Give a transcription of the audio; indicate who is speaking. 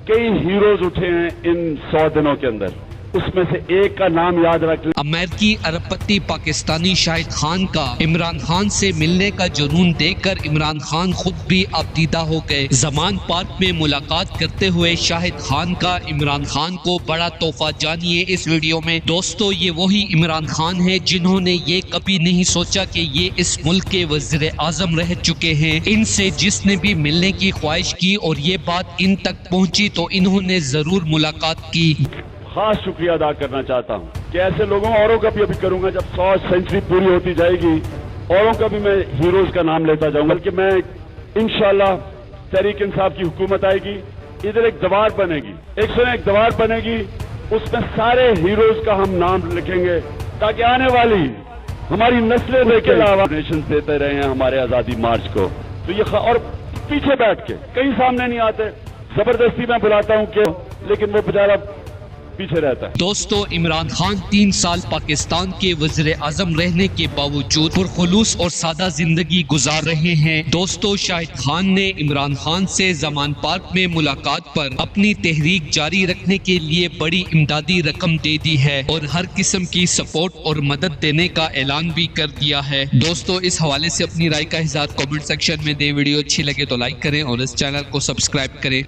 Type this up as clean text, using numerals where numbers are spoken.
Speaker 1: कई हीरोज उठे हैं इन 100 दिनों के अंदर, उसमें से एक का नाम याद रख लें।
Speaker 2: अमेरिकी अरबपति पाकिस्तानी शाहिद खान का इमरान खान से मिलने का जुनून देखकर इमरान खान खुद भी अबदीदा हो गए। जमान पार्क में मुलाकात करते हुए शाहिद खान का इमरान खान को बड़ा तोहफा, जानिए इस वीडियो में। दोस्तों, ये वही इमरान खान है जिन्होंने ये कभी नहीं सोचा कि ये इस मुल्क के वज़ीर आज़म रह चुके हैं। इनसे जिसने भी मिलने की ख्वाहिश की और ये बात इन तक पहुंची तो इन्होंने जरूर मुलाकात की।
Speaker 1: खास शुक्रिया अदा करना चाहता हूँ कि ऐसे लोगों औरों का भी अभी करूंगा, जब 100 सेंचुरी पूरी होती जाएगी औरों का भी मैं हीरोज का नाम लेता जाऊंगा। बल्कि मैं इंशाल्लाह तहरीक इंसाफ की हुकूमत आएगी, इधर एक दीवार बनेगी, 101 दीवार बनेगी, उसमें सारे हीरोज का हम नाम लिखेंगे ताकि आने वाली हमारी नस्लें देखे अलावा नेशन देते रहे हैं हमारे आजादी मार्च को। तो ये और पीछे बैठ के कहीं सामने नहीं आते, जबरदस्ती मैं बुलाता हूँ कि, लेकिन वो बेचारा पीछे रहता है।
Speaker 2: दोस्तों, इमरान खान 3 साल पाकिस्तान के वज़ीर आज़म रहने के बावजूद पुरखुलूस और सादा जिंदगी गुजार रहे हैं। दोस्तों, शाहिद खान ने इमरान खान से जमान पार्क में मुलाकात पर अपनी तहरीक जारी रखने के लिए बड़ी इमदादी रकम दे दी है और हर किस्म की सपोर्ट और मदद देने का ऐलान भी कर दिया है। दोस्तों, इस हवाले से अपनी राय का इज़हार कमेंट सेक्शन में दें। वीडियो अच्छी लगे तो लाइक करें और इस चैनल को सब्सक्राइब करें।